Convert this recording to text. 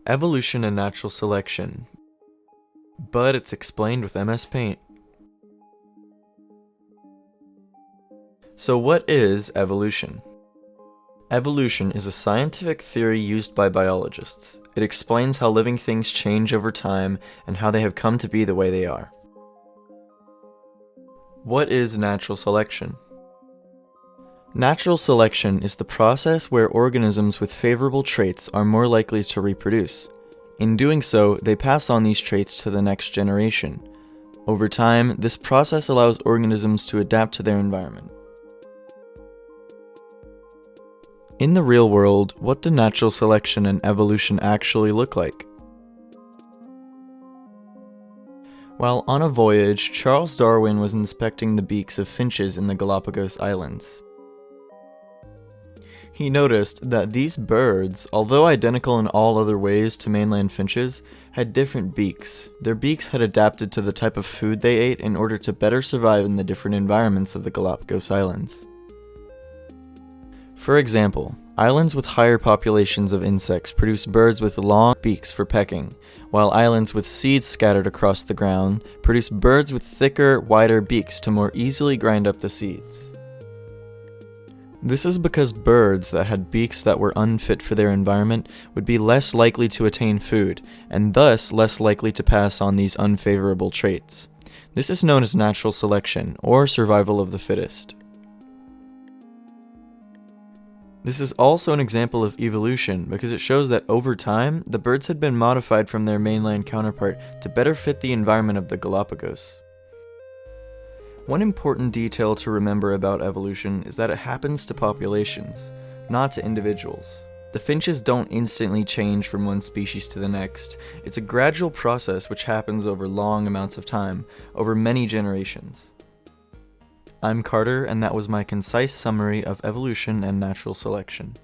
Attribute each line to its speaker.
Speaker 1: Evolution and natural selection, but it's explained with MS Paint. So what is evolution? Evolution is a scientific theory used by biologists. It explains how living things change over time and how they have come to be the way they are. What is natural selection? Natural selection is the process where organisms with favorable traits are more likely to reproduce. In doing so, they pass on these traits to the next generation. Over time, this process allows organisms to adapt to their environment. In the real world, what do natural selection and evolution actually look like? While on a voyage, Charles Darwin was inspecting the beaks of finches in the Galapagos Islands. He noticed that these birds, although identical in all other ways to mainland finches, had different beaks. Their beaks had adapted to the type of food they ate in order to better survive in the different environments of the Galapagos Islands. For example, islands with higher populations of insects produce birds with long beaks for pecking, while islands with seeds scattered across the ground produce birds with thicker, wider beaks to more easily grind up the seeds. This is because birds that had beaks that were unfit for their environment would be less likely to attain food, and thus less likely to pass on these unfavorable traits. This is known as natural selection, or survival of the fittest. This is also an example of evolution because it shows that over time, the birds had been modified from their mainland counterpart to better fit the environment of the Galapagos. One important detail to remember about evolution is that it happens to populations, not to individuals. The finches don't instantly change from one species to the next. It's a gradual process which happens over long amounts of time, over many generations. I'm Carter, and that was my concise summary of evolution and natural selection.